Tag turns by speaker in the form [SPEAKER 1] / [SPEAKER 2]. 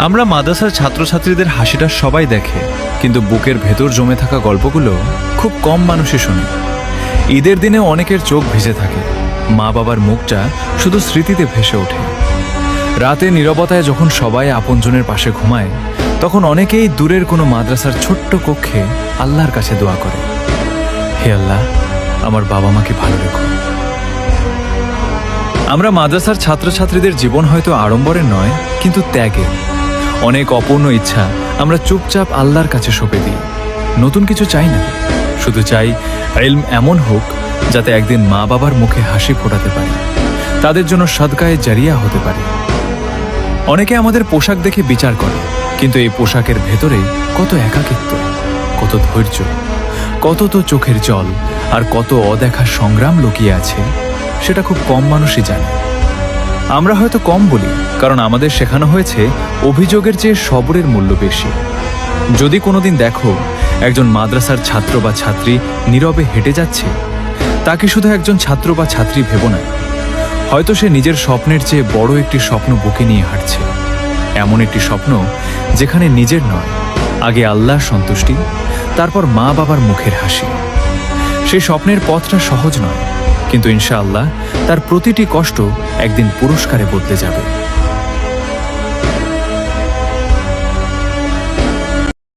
[SPEAKER 1] আমরা মাদ্রাসার ছাত্রছাত্রীদের হাসিটা সবাই দেখে, কিন্তু বুকের ভেতর জমে থাকা গল্পগুলো খুব কম মানুষই শোনে। ঈদের দিনে অনেকের চোখ ভিজে থাকে, মা বাবার মুখটা শুধু স্মৃতিতে ভেসে ওঠে। রাতে নীরবতায় যখন সবাই আপনজনের পাশে ঘুমায়, তখন অনেকেই দূরের কোনো মাদ্রাসার ছোট্ট কক্ষে আল্লাহর কাছে দোয়া করে, হে আল্লাহ, আমার বাবা মাকে ভালো রেখো। আমরা মাদ্রাসার ছাত্রছাত্রীদের জীবন হয়তো আড়ম্বরের নয়, কিন্তু ত্যাগের। অনেক অপূর্ণ ইচ্ছা আমরা চুপচাপ আল্লাহর কাছে সঁপে দিই। নতুন কিছু চাই না, শুধু চাই ইলম এমন হোক যাতে একদিন মা বাবার মুখে হাসি ফোটাতে পারি, তাদের জন্য সদকায়ে জারিয়া হতে পারি। অনেকে আমাদের পোশাক দেখে বিচার করে, কিন্তু এই পোশাকের ভেতরে কত একাকিত্ব, কত ধৈর্য, কত তো চোখের জল আর কত অদেখা সংগ্রাম লুকিয়ে আছে, সেটা খুব কম মানুষই জানে। আমরা হয়তো কম বলি, কারণ আমাদের শেখানো হয়েছে অভিযোগের চেয়ে সবরের মূল্য বেশি। যদি কোনোদিন দেখো একজন মাদ্রাসার ছাত্র বা ছাত্রী নীরবে হেঁটে যাচ্ছে, তাকে শুধু একজন ছাত্র বা ছাত্রী ভেবো না, হয়তো সে নিজের স্বপ্নের চেয়ে বড় একটি স্বপ্ন বুকে নিয়ে হাঁটছে। এমন একটি স্বপ্ন যেখানে নিজের নয়, আগে আল্লাহর সন্তুষ্টি, তারপর মা বাবার মুখের হাসি। সেই স্বপ্নের পথটা সহজ নয়, কিন্তু ইনশাআল্লাহ তার প্রতিটি কষ্ট একদিন পুরস্কারে বদলে যাবে।